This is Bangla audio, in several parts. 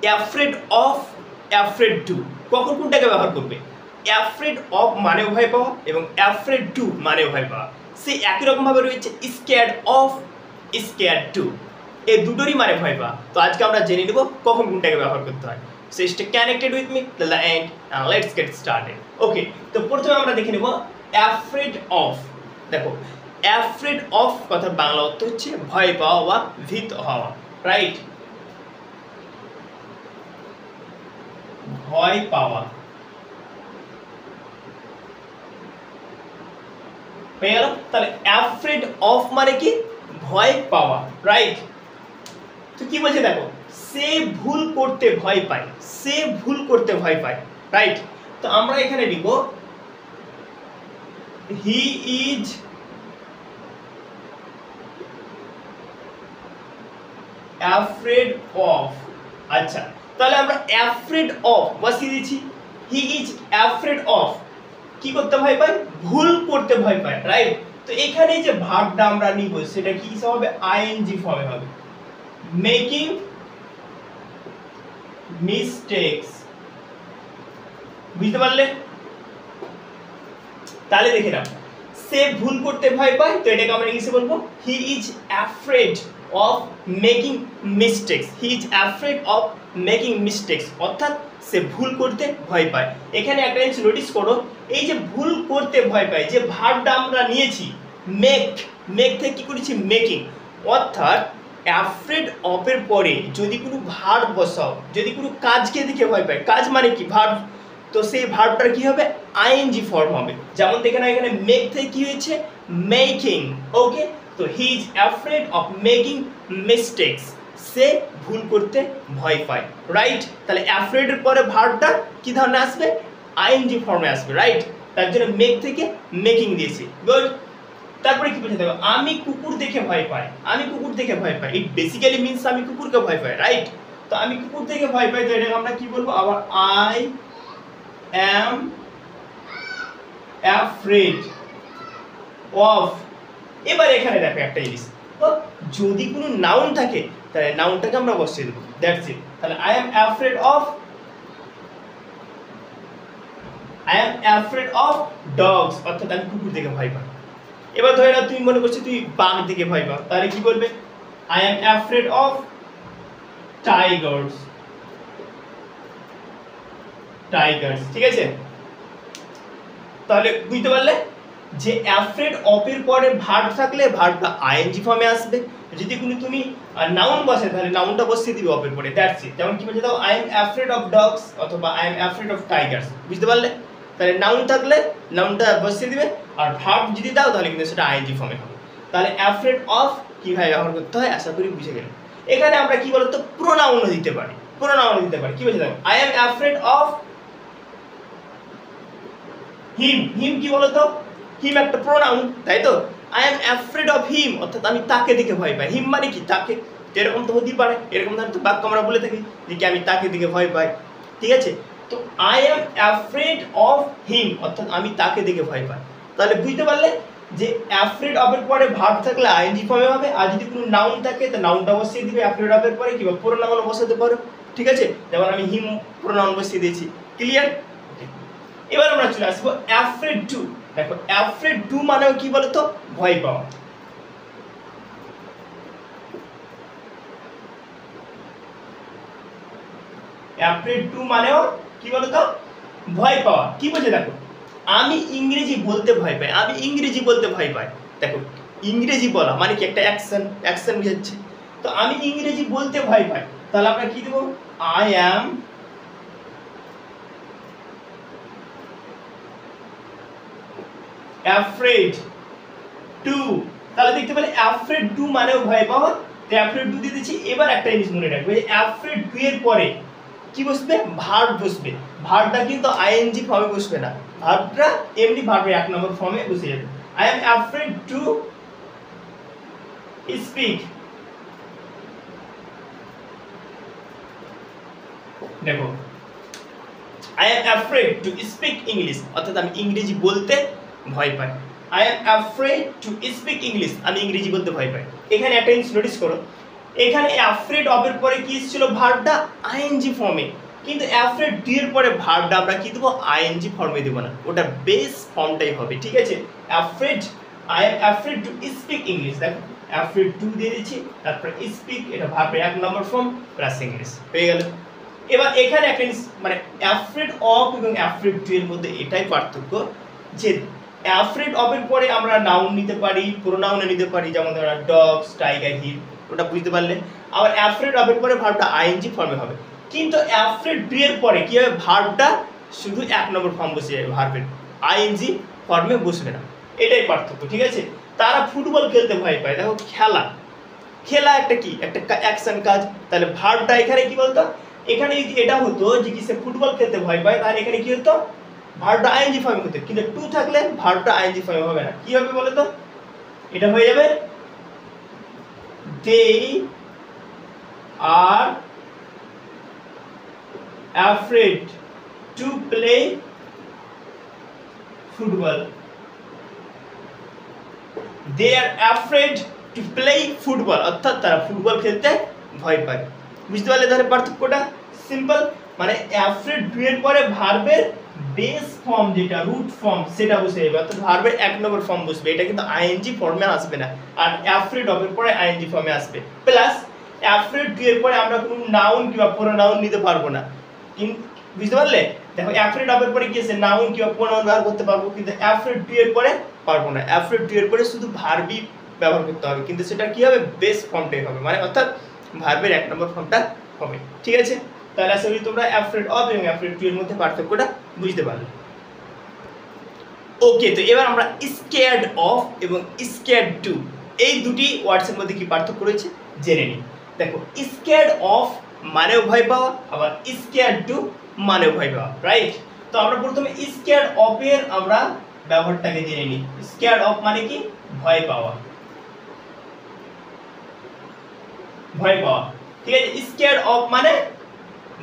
অ্যাফ্রেড অফ, অ্যাফ্রেড টু, কখন কোনটাকে ব্যবহার করবে? অ্যাফ্রেড অফ মানেও ভয় পাওয়া এবং অ্যাফ্রেড টু মানেও ভয় পাওয়া, সেই একই রকমভাবে রয়েছে স্কেয়ার্ড অফ, স্কেয়ার্ড টু, এই দুটোরই মানে ভয় পাওয়া। তো আজকে আমরা জেনে নেব কখন কোনটাকে ব্যবহার করতে হয়। So stay connected with me till the end and let's get started. Okay, তো প্রথমে আমরা দেখে নেব অ্যাফ্রেড অফ। দেখো, অ্যাফ্রেড অফ কথার বাংলা অর্থ হচ্ছে ভয় পাওয়া বা ভীত হওয়া, রাইট? ভয় পাওয়া, হয়ে গেল। তাহলে অ্যাফ্রেড অফ মানে কি? ভয় পাওয়া, রাইট? তো কি বলছে দেখো, সে ভুল করতে ভয় পায়, সে ভুল করতে ভয় পায়, রাইট? তো আমরা এখানে লিখব হি ইজ অ্যাফ্রেড অফ। আচ্ছা, তাহলে আমরা অ্যাফ্রেড অফ বসিয়ে দিয়েছি। হি ইজ অ্যাফ্রেড অফ, কি করতে ভয় পায়? ভুল করতে ভয় পায়, রাইট? তো এখানে যে ভার্বটা আমরা নিব সেটা কি হিসাবে হবে? আইএনজি ফর্মে হবে, মেকিং মিস্টেকস। বুঝতে পারলে? তাহলে দেখে নাও, সে ভুল করতে ভয় পায়, তো এটাকে আমরা ইংলিশে বলবো হি is afraid of making mistakes. He is afraid of making mistakes, অর্থাৎ সে ভুল করতে ভয় পায়। এখানে একটা জিনিস নোটিস করো, এই যে ভুল করতে ভয় পায়, যে ভার্বটা আমরা নিয়েছি মেক, মেক থেকে কি করেছি? মেকিং। অর্থাৎ অ্যাফ্রেড অফের পরে যদি কোনো ভার্ব বসাও, যদি কোনো কাজকে দেখে ভয় পায়, কাজ মানে কি? ভার্ব, তো সেই ভার্বটার কি হবে? আইএনজি ফর্ম হবে। যেমন দেখে না, এখানে মেক থেকে কি হয়েছে? মেকিং। ওকে, তো he is afraid of making mistakes, সে ভুল করতে ভয় পায়, রাইট? তাহলে অ্যাফ্রেড এর পরে ভার্বটা কি ধরনের আসবে? আইএনজি ফর্মে আসবে, রাইট? তার জন্য মেক থেকে মেকিং দিয়েছি, গুড। তারপরে কি বলছে দেখো, আমি কুকুর দেখে ভয় পাই, আমি কুকুর দেখে ভয় পাই, ইট বেসিক্যালি মিন্স আমি কুকুরকে ভয় পাই, রাইট? তো আমি কুকুর দেখে ভয় পাই, তো এটাকে আমরা কি বলবো? আবার আই am afraid of। এবার এখানে দেখো একটা জিনিস, যদি কোনো নাউন থাকে তাহলে নাউনটাকে আমরা বসিয়ে দেবো, দ্যাটস ইট। তাহলে I am afraid of dogs, অর্থাৎ আমি কুকুর দেখে ভয় পাই। এবার ধরে নাও তুমি মনে করছো তুই বাঘ দেখে ভয় পাও, তাহলে কি বলবে? I am afraid of tigers, Tigers, ঠিক আছে? তাহলে বুঝতে পারলে যে অ্যাফ্রেড অফ এর পরে ভার্ব থাকলে ভার্বটা আইএনজি ফর্মে আসবে, যদি কোনো তুমি নাউন বসে তাহলে নাউনটা বসিয়ে দিবে অফ এর পরে, দ্যাটস ইট। যেমন কি বলছে দাও, I am afraid of dogs অথবা I am afraid of tigers, বুঝতে পারলে? তাহলে নাউন থাকলে নাউনটা বসিয়ে দিবে, আর ভার্ব যদি দাও তাহলে কিন্তু সেটা আইএনজি ফর্মে হবে। তাহলে অ্যাফ্রেড অফ কিভাবে ব্যবহার করতে হয় আশা করি বুঝে গেলে। এখানে আমরা কি বলতো প্রোনাউনও দিতে পারি, প্রোনাউনও দিতে পারি। কি বলছে দেখো, I am afraid of him, him কি বলতো? হিম একটা প্রোনাউন, তাই তো? I am afraid of him, অর্থাৎ আমি তাকে দেখে ভয় পাই। হিম মানে কি? তাকে। এরকম তো হতেই পারে, এরকম ধরনের তো বাক্য আমরা বলে থাকি যে কি আমি তাকে দেখে ভয় পাই, ঠিক আছে? তো I am afraid of him, অর্থাৎ আমি তাকে দেখে ভয় পাই। তাহলে বুঝতে পারলে যে অ্যাফ্রেড অফ এর পরে ভার্ব থাকলে আইএনজি ফর্মে হবে, আর যদি কোনো নাউন থাকে তো নাউনটা বসিয়ে দিবে অ্যাফ্রেড অফ এর পরে, কিংবা প্রোনাউন বসাতে পারো, ঠিক আছে? যেমন আমি হিম প্রোনাউন বসিয়ে দিয়েছি, ক্লিয়ার? এবার আমরা চলে আসবো অ্যাফ্রেড টু। দেখো, অ্যাফ্রেড টু মানেও কি বলতো? ভয় পাওয়া। অ্যাফ্রেড টু মানেও কি বলতো? ভয় পাওয়া। কি বলছে দেখো, আমি ইংরেজি বলতে ভয় পাই, আমি ইংরেজি বলতে ভয় পাই। দেখো, ইংরেজি বলা মানে কি? একটা অ্যাকশন, অ্যাকশন বুঝাচ্ছে। তো আমি ইংরেজি বলতে ভয় পাই, তাহলে আমরা কি দেবো? I am afraid to. তাহলে দেখতে পেলে অ্যাফ্রেড টু মানেও ভয় পাওয়া, তো অ্যাফ্রেড টু দিয়ে দিচ্ছি। এবার একটা জিনিস মনে রাখবে, অ্যাফ্রেড টু এর পরে কি বসবে? ভার্ব বসবে। ভার্বটা কিন্তু আইএনজি ফর্মে বসবে না, ভার্বটা এমনি ভার্বের এক নম্বর ফর্মে বসে যাবে। I am afraid to speak. দেখো, I am afraid to speak English, অর্থাৎ আমি ইংরেজি বলতে ভয় পাই। I am afraid to speak English, আমি ইংরেজি বলতে ভয় পাই। এখানে একটা জিনিস নোটিস করো, এখানে অ্যাফ্রেড অফ এর পরে কি ছিল ভার্বটা আইএনজি ফর্মে, কিন্তু অ্যাফ্রেড ডু এর পরে ভার্বটা আমরা কি দেবো আইএনজি ফর্মে দেবো না, ওটা বেস ফর্মটাই হবে, ঠিক আছে। Afraid, I am afraid to speak English, দেখো অ্যাফ্রেড টু দিয়ে দিচ্ছি, তারপর স্পিক, এটা ভার্বের 1 নম্বর ফর্ম প্লাস ইংলিশ হয়ে গেল। এবার এখানে একটা মানে অ্যাফ্রেড অফ এবং অ্যাফ্রেড টু এর মধ্যে এটাই পার্থক্য যে অ্যাফ্রেড অফ এর পরে আমরা নাউন নিতে পারি, প্রোনাউনে নিতে পারি, যেমন ধরো ডগস, টাইগার, হিল, ওটা বুঝতে পারলে। আবার অ্যাফ্রেড অফ এর পরে ভার্বটা আইএনজি ফর্মে হবে, কিন্তু অ্যাফ্রেড ডু এর পরে কি হবে ভার্বটা শুধু 1 নম্বর ফর্ম বসে যাবে, ভার্বের আইএনজি ফর্মে বসবে না, এটাই পার্থক্য, ঠিক আছে। তারা ফুটবল খেলতে ভয় পায়, দেখো খেলা, খেলা একটা কি একটা অ্যাকশন কাজ, তাহলে ভার্বটা এখানে কি বলতো, এখানে যদি এটা হতো যে কি সে ফুটবল খেলতে ভয় পায়, তাহলে এখানে কি হতো ভার্বটা আইএনজি ফর্মে হতো, কিন্তু টু থাকলে ভার্বটা আইএনজি ফর্মে হবে না, কি হবে বলো তো, এটা হয়ে যাবে they are afraid to play football, they are afraid to play football, অর্থাৎ তারা ফুটবল খেলতে ভয় পায়, বুঝতে পারলে তাহলে পার্থক্যটা সিম্পল, মানে অ্যাফ্রেড ডু এর পরে ভার্বের বেস ফর্ম যেটা রুট ফর্ম সেটা বসে যাবে, অর্থাৎ ভার্বের 1 নম্বর ফর্ম বসবে, এটা কিন্তু আইএনজি ফর্মে আসবে না, আর অ্যাফ্রেড অফ এর পরে আইএনজি ফর্মে আসবে, প্লাস অ্যাফ্রেড ডু এর পরে আমরা কোনো নাউন কিংবা প্রোনাউন নিতে পারবো না, বুঝতে পারলে, দেখো অ্যাফ্রেড অফ এর পরে কি আছে নাউন কিংবা প্রোনাউন ব্যবহার করতে পারবো, কিন্তু অ্যাফ্রেড ডু এর পরে পারবো না, অ্যাফ্রেড ডু এর পরে শুধু ভার্বই ব্যবহার করতে হবে, কিন্তু সেটা কি হবে বেস ফর্মটাই হবে, মানে অর্থাৎ ভার্বের 1 নম্বর ফর্মটা হবে, ঠিক আছে। তাহলে আশা করি তোমরা অ্যাফ্রেড অফ এবং অ্যাফ্রেড টু এর মধ্যে পার্থক্যটা বুঝতে পারলে। ওকে, তো এবার আমরা স্কেয়ার্ড অফ এবং স্কেয়ার্ড টু এই দুটি ওয়ার্ডসের মধ্যে কি পার্থক্য রয়েছে জেনে নিই। দেখো স্কেয়ার্ড অফ মানেও ভয় পাওয়া, আবার স্কেয়ার্ড টু মানেও ভয় পাওয়া, রাইট। তো আমরা প্রথমে স্কেয়ার্ড অফ এর আমরা ব্যবহারটাকে জেনে নিই। স্কেয়ার্ড অফ মানে কি ভয় পাওয়া, ভয় পাওয়া, ঠিক আছে। স্কেয়ার্ড অফ মানে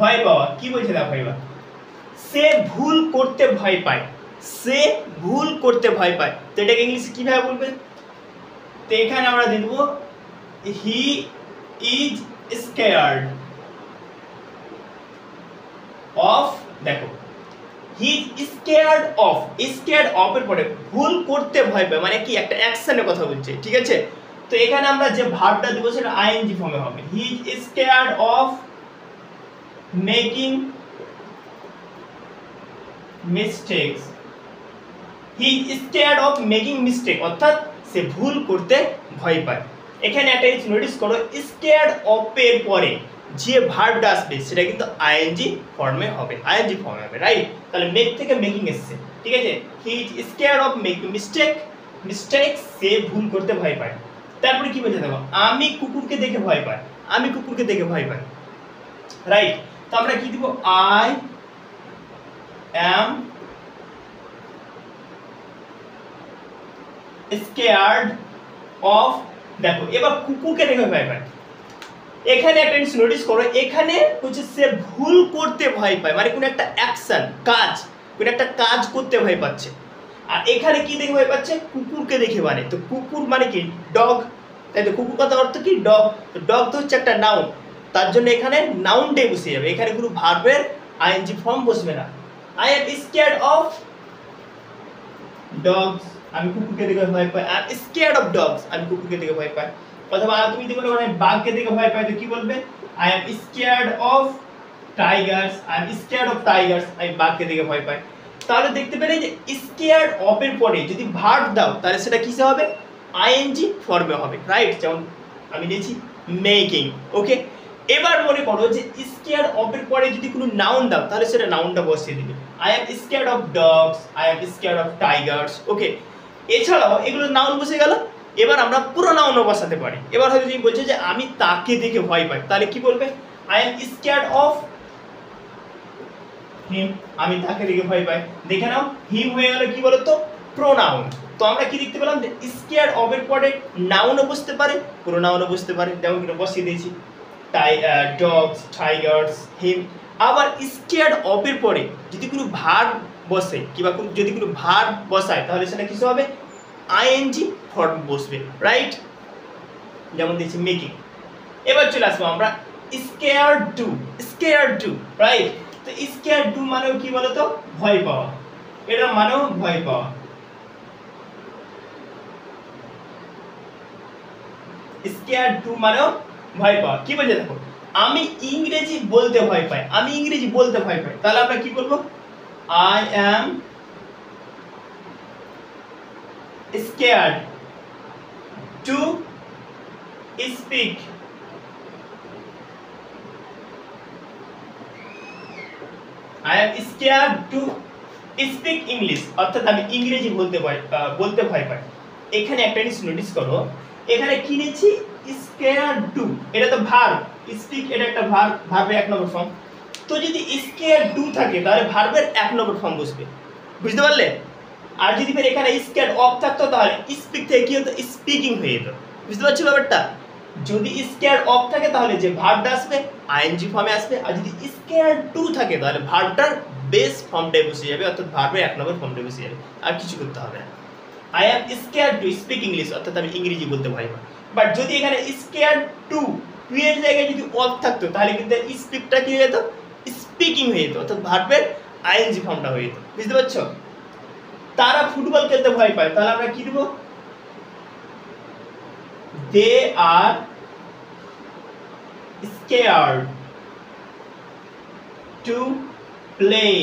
ভয় পাওয়া, কি বলছে দেখো এবার, সে ভুল করতে ভয় পায়, সে ভুল করতে ভয় পায়, তো এটাকে ইংলিশে কিভাবে বলবে, তো এখানে আমরা দেখব হি ইজ স্কেয়ার্ড অফ, দেখো হি is scared of, scared of এর পরে ভুল করতে ভয় পায় মানে কি একটা অ্যাকশনের কথা বলছে, ঠিক আছে। তো এখানে আমরা যে ভার্বটা দেব সেটা আইএনজি ফর্মে হবে, হি is scared of making mistakes, he is scared of making mistake, অর্থাৎ সে ভুল করতে ভয় পায়। এখানে একটা জিনিস নোটিস করো, স্কেয়ার্ড অফ এর পরে যে ভার্বটা আসবে সেটা কিন্তু আইএনজি ফর্মে হবে, আইএনজি ফর্মে হবে, রাইট। তাহলে মেক থেকে মেকিং এসছে, ঠিক আছে। He is scared of making mistake, mistake সে ভুল করতে ভয় পায়। তারপরে কি বলছে দেখো, আমি কুকুরকে দেখে ভয় পাই, আমি কুকুরকে দেখে ভয় পাই, রাইট। তো আমরা কি দিব, আই অ্যাম স্কেয়ার্ড অফ, দেখো এবার কুকুরকে দেখে ভয় পায়। এখানে একটা জিনিস নোটিস করো, এখানে হচ্ছে সে ভুল করতে ভয় পায়, মানে কোনো একটা অ্যাকশন কাজ, কোনো একটা কাজ করতে ভয় পাচ্ছে, আর এখানে কি দেখে ভয় পাচ্ছে, কুকুরকে দেখে, মানে তো কুকুর মানে কি ডগ, তাই তো কুকুর কথা অর্থ কি ডগ, তো ডগ তো হচ্ছে একটা নাউন, তার জন্য এখানে নাউনটাই বসে যাবে, এখানে কোনো ভার্বের আইএনজি ফর্ম বসবে না। I am scared of dogs, আমি কুকুরকে দেখে ভয় পাই, I am scared of dogs, আমি কুকুরকে দেখে ভয় পাই। অথবা তুমি যদি বলো আমি বাঘকে দেখে ভয় পাই, তো কি বলবে, I am scared of Tigers, I am scared of Tigers, আমি বাঘকে দেখে ভয় পাই। তাহলে দেখতে পেলে যে স্কেয়ার্ড অফ এর পরে যদি ভার্ব দাও তাহলে সেটা কিসে হবে, আইএনজি ফর্মে হবে, রাইট। যেমন আমি দিয়েছি মেকিং, ওকে। এবার মনে করো যে স্কেয়ার্ড অফ এর পরে যদি কোনো নাউন দাও তাহলে সেটা নাউনটা বসিয়ে দিবে, I am scared of dogs, I am scared of tigers, okay. এছাড়াও এগুলো নাউন বসে গেল, এবার আমরা পুরো নাউনও বসাতে পারি। এবার হয়তো তুমি বলছো যে আমি তাকে দেখে ভয় পাই, তাহলে কি বলবে, I am scared of him, আমি তাকে দেখে ভয় পাই। দেখে নাও হিম হয়ে গেল কি বলতো প্রোনাউন। তো আমরা কি দেখতে পেলাম যে স্কেয়ার্ড অফ এর পরে নাউনও বসতে পারে, প্রোনাউনও বসতে পারে, যেমন কিনা বসিয়ে দিয়েছি ডগস, টাইগার্স, হিম। আবার স্কেয়ার্ড অফ এর পরে যদি কোনো ভার্ব বসে কিংবা যদি কোনো ভার্ব বসায় তাহলে সেটা কিছু হবে আইএনজি ফর্ম বসবে, রাইট। যেমন দিয়েছি মেকিং। এবার চলে আসবো আমরা স্কেয়ার্ড টু রাইট। তো স্কেয়ার্ড টু মানেও কি বলতো, ভয় পাওয়া, এটা মানেও ভয় পাওয়া। স্কেয়ার্ড টু মানেও ভয় পাওয়া। কি বলছে দেখো, আমি ইংরেজি বলতে ভয় পাই, আমি ইংরেজি বলতে ভয় পাই, তাহলে আমরা কি বলবো, I am scared to speak I am scared to speak English, অর্থাৎ আমি ইংরেজি বলতে ভয় পাই। এখানে একটা জিনিস নোটিস করো, এখানে কি নিয়েছি, scared to, এটা তো ভার্ব, স্পিক এটা একটা ভার্ব, ভার্বের এক নম্বর ফর্ম। তো যদি scared to থাকে তাহলে ভার্বের এক নম্বর ফর্ম বসবে, বুঝতে পারলে? আর যদি ফের এখানে স্কেয়ার্ড অফ থাকতো তাহলে স্পিক থেকে কি হতো, স্পিকিং হয়ে যেত, বুঝতে পারছো ব্যাপারটা? যদি স্কেয়ার্ড অফ থাকে তাহলে যে ভার্বটা আসবে আইএনজি ফর্মে আসবে, আর যদি স্কেয়ার্ড টু থাকে তাহলে ভার্বটার বেস ফর্মটাই বসে যাবে, অর্থাৎ ভার্বের এক নম্বর ফর্মটাই বসে যাবে, আর কিছু করতে হবে না। I am scared two speak English, অর্থাৎ আমি ইংরেজি বলতে ভয় পাই। বাট যদি এখানে স্কেয়ার্ড টু এর জায়গায় যদি অফ থাকতো তাহলে কিন্তু স্পিকটা কি হয়ে যেত, স্পিকিং হয়ে যেত, অর্থাৎ ভার্বের আইএনজি ফর্মটা হয়ে যেত, বুঝতে পারছো? তারা ফুটবল খেলতে ভয় পায়, তাহলে আমরা কি দেব, দে আর scared to play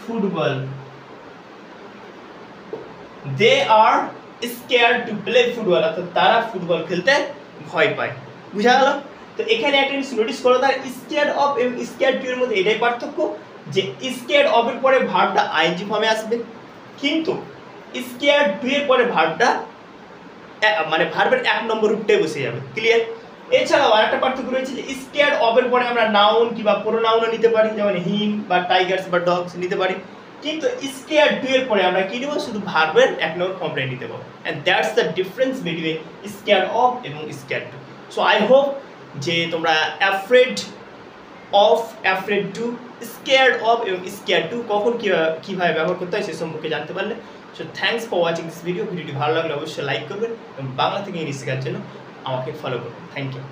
football, they are scared to play football, অর্থাৎ তারা ফুটবল খেলতে ভয় পায়, বুঝা গেল? তো এখানে একটা জিনিস নোটিস করো, তার স্কেয়ার্ড অফ এবং স্কেয়ার্ড টু এর মধ্যে এটাই পার্থক্য যে স্কেয়ার্ড অফ এর পরে ভার্বটা আইএনজি ফর্মে আসবে, কিন্তু স্কেয়ার্ড টু এর পরে ভার্বটা মানে ভার্বের এক নম্বর রূপটাই বসে যাবে, ক্লিয়ার? এছাড়াও আরেকটা পার্থক্য রয়েছে যে স্কেয়ার্ড অফ এর পরে আমরা নাউন কিংবা প্রোনাউনও নিতে পারি, যেমন হিম বা টাইগার্স বা ডগস নিতে পারি, কিন্তু স্কেয়ার্ড টু এর পরে আমরা কি নেব, শুধু ভার্বের এক নম্বর ফর্মটাই নিতে পারবো। And that's the difference between scared of এবং scared to. So I hope যে তোমরা afraid of, afraid to, scared of এবং স্কেয়ার্ড টু কখন কিভাবে ব্যবহার করতে হয় সে সম্পর্কে জানতে পারলে। So thanks for watching this video. ভিডিওটি ভালো লাগলে অবশ্যই লাইক করবেন এবং বাংলা থেকে ইংলিশ শেখার জন্য আমাকে ফলো করবেন। Thank you.